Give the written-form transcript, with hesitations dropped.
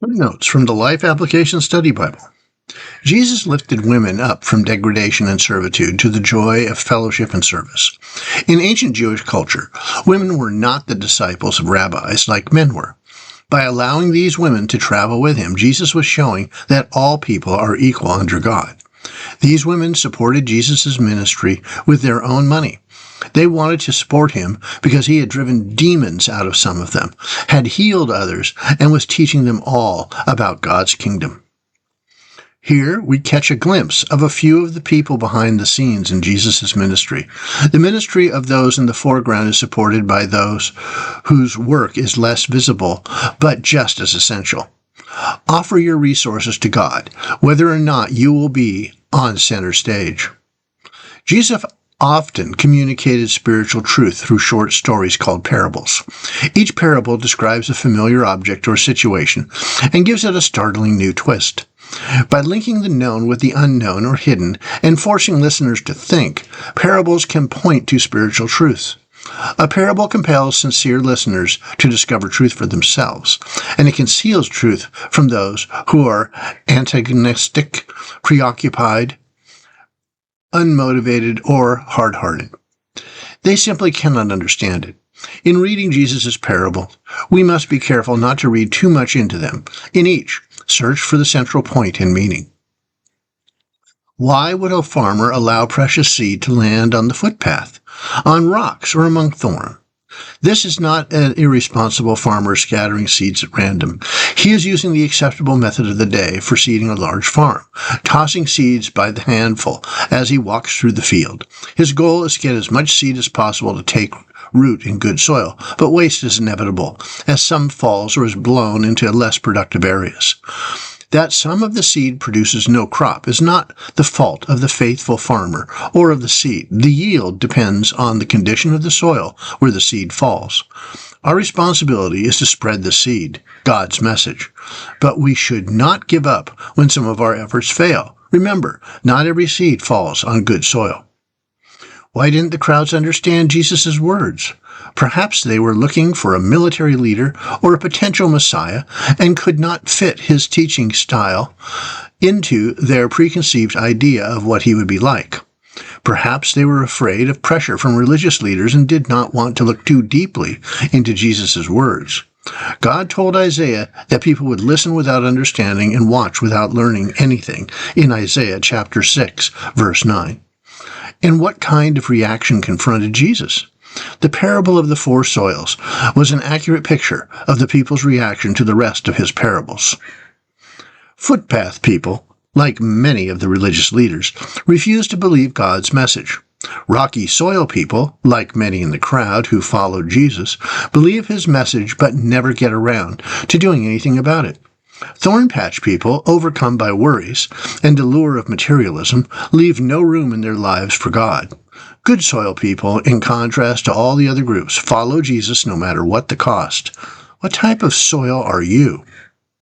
Footnotes from the Life Application Study Bible. Jesus lifted women up from degradation and servitude to the joy of fellowship and service. In ancient Jewish culture, women were not the disciples of rabbis like men were. By allowing these women to travel with him, Jesus was showing that all people are equal under God. These women supported Jesus' ministry with their own money. They wanted to support him because he had driven demons out of some of them, had healed others, and was teaching them all about God's kingdom. Here we catch a glimpse of a few of the people behind the scenes in Jesus' ministry. The ministry of those in the foreground is supported by those whose work is less visible, but just as essential. Offer your resources to God, whether or not you will be on center stage. Jesus often communicated spiritual truth through short stories called parables. Each parable describes a familiar object or situation and gives it a startling new twist. By linking the known with the unknown or hidden and forcing listeners to think, parables can point to spiritual truths. A parable compels sincere listeners to discover truth for themselves, and it conceals truth from those who are antagonistic, preoccupied, unmotivated, or hard-hearted. They simply cannot understand it. In reading Jesus' parable, we must be careful not to read too much into them. In each, search for the central point and meaning. Why would a farmer allow precious seed to land on the footpath, on rocks, or among thorns? This is not an irresponsible farmer scattering seeds at random. He is using the acceptable method of the day for seeding a large farm, tossing seeds by the handful as he walks through the field. His goal is to get as much seed as possible to take root in good soil, but waste is inevitable, as some falls or is blown into less productive areas. That some of the seed produces no crop is not the fault of the faithful farmer or of the seed. The yield depends on the condition of the soil where the seed falls. Our responsibility is to spread the seed, God's message. But we should not give up when some of our efforts fail. Remember, not every seed falls on good soil. Why didn't the crowds understand Jesus' words? Perhaps they were looking for a military leader or a potential Messiah and could not fit his teaching style into their preconceived idea of what he would be like. Perhaps they were afraid of pressure from religious leaders and did not want to look too deeply into Jesus' words. God told Isaiah that people would listen without understanding and watch without learning anything in Isaiah chapter 6, verse 9. And what kind of reaction confronted Jesus? The parable of the four soils was an accurate picture of the people's reaction to the rest of his parables. Footpath people, like many of the religious leaders, refused to believe God's message. Rocky soil people, like many in the crowd who followed Jesus, believe his message but never get around to doing anything about it. Thorn patch people, overcome by worries and the lure of materialism, leave no room in their lives for God. Good soil people, in contrast to all the other groups, follow Jesus no matter what the cost. What type of soil are you?